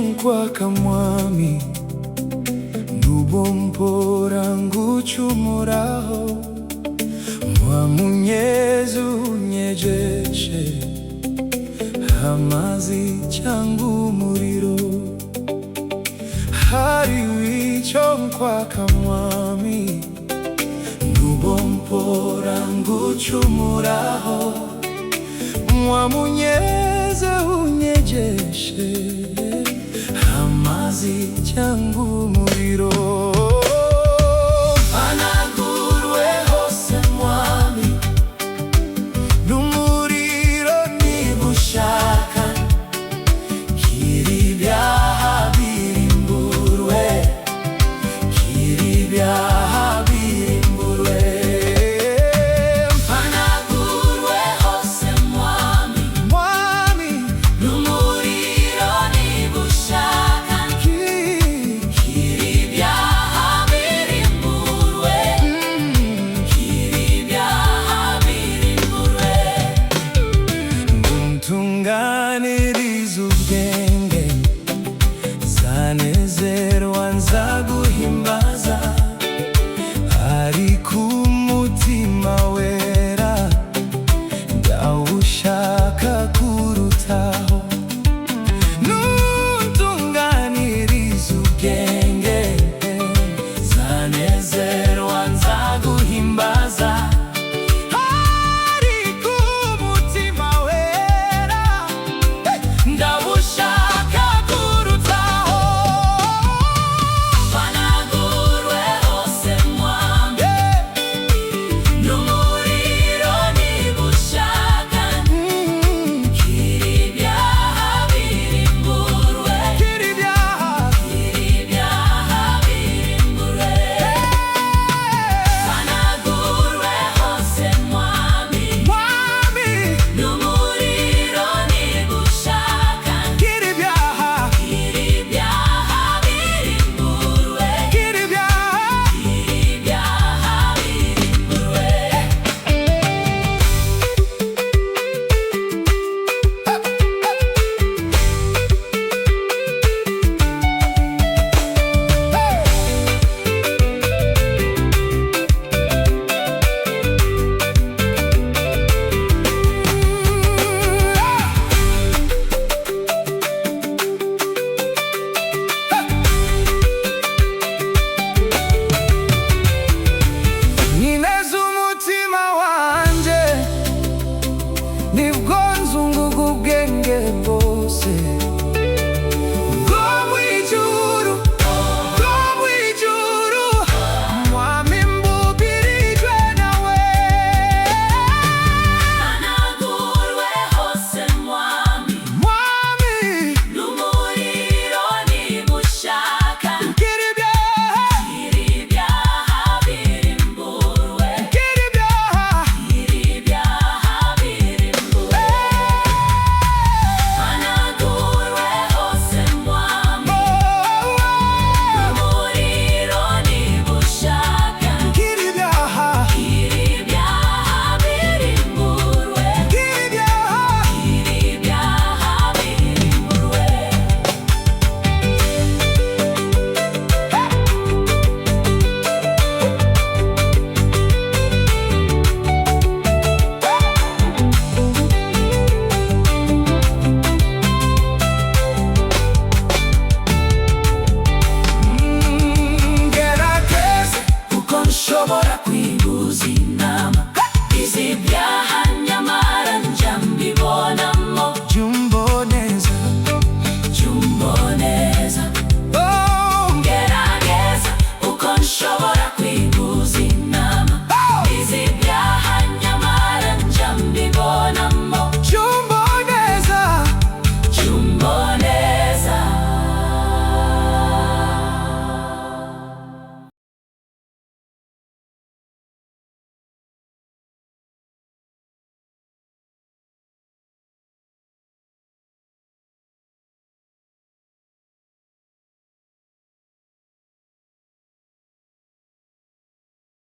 nkwaka mwami nubompora ngucumuraho wamunyezu unyejeshe amazi cyangwa umuriro hari icyo nkwaka mwami nubompora ngucumuraho wamunyeze unyejeshe amazi cyangwa umuriro. Mpanagurwe hose mwami n'umuriro niba ushaka kiri ibyaha birimburwe kiri ibyaha birimburwe. Mpanagurwe hose mwami mwami n'umuriro niba ushaka kiri ibyaha birimburwe kiri ibyaha birimburwe. Nguntunganiriza ubwenge zanezerwa nzaguhimbaza ariko umutima wera ndawushaka kurutaho. Nuntunganiriza ubwenge zanezerwa nzaguhimbaza ariko umutima wera ndawushaka kurutaho. Mpanagurwe hose mwami n'umuriro niba ushaka kiri ibyaha birimburwe kiri ibyaha birimburwe. Mpanagurwe hose mwami mwami n'umuriro niba ushaka kiri ibyaha birimburwe kiri ibyaha birimburwe. Nineza umutima wanje nibwo nzunguka ubwenge bwose bwo mwijuru mwami mbubirijwe nawe. Mpanagurwe hose mwami mwami n'umuriro niba ushaka kiri ibyaha birimburwe kiri ibyaha birimburwe. Mpanagurwe hose mwami n'umuriro niba ushaka kiri ibyaha birimburwe kiri ibyaha birimburwe. Gerageza uko nshobora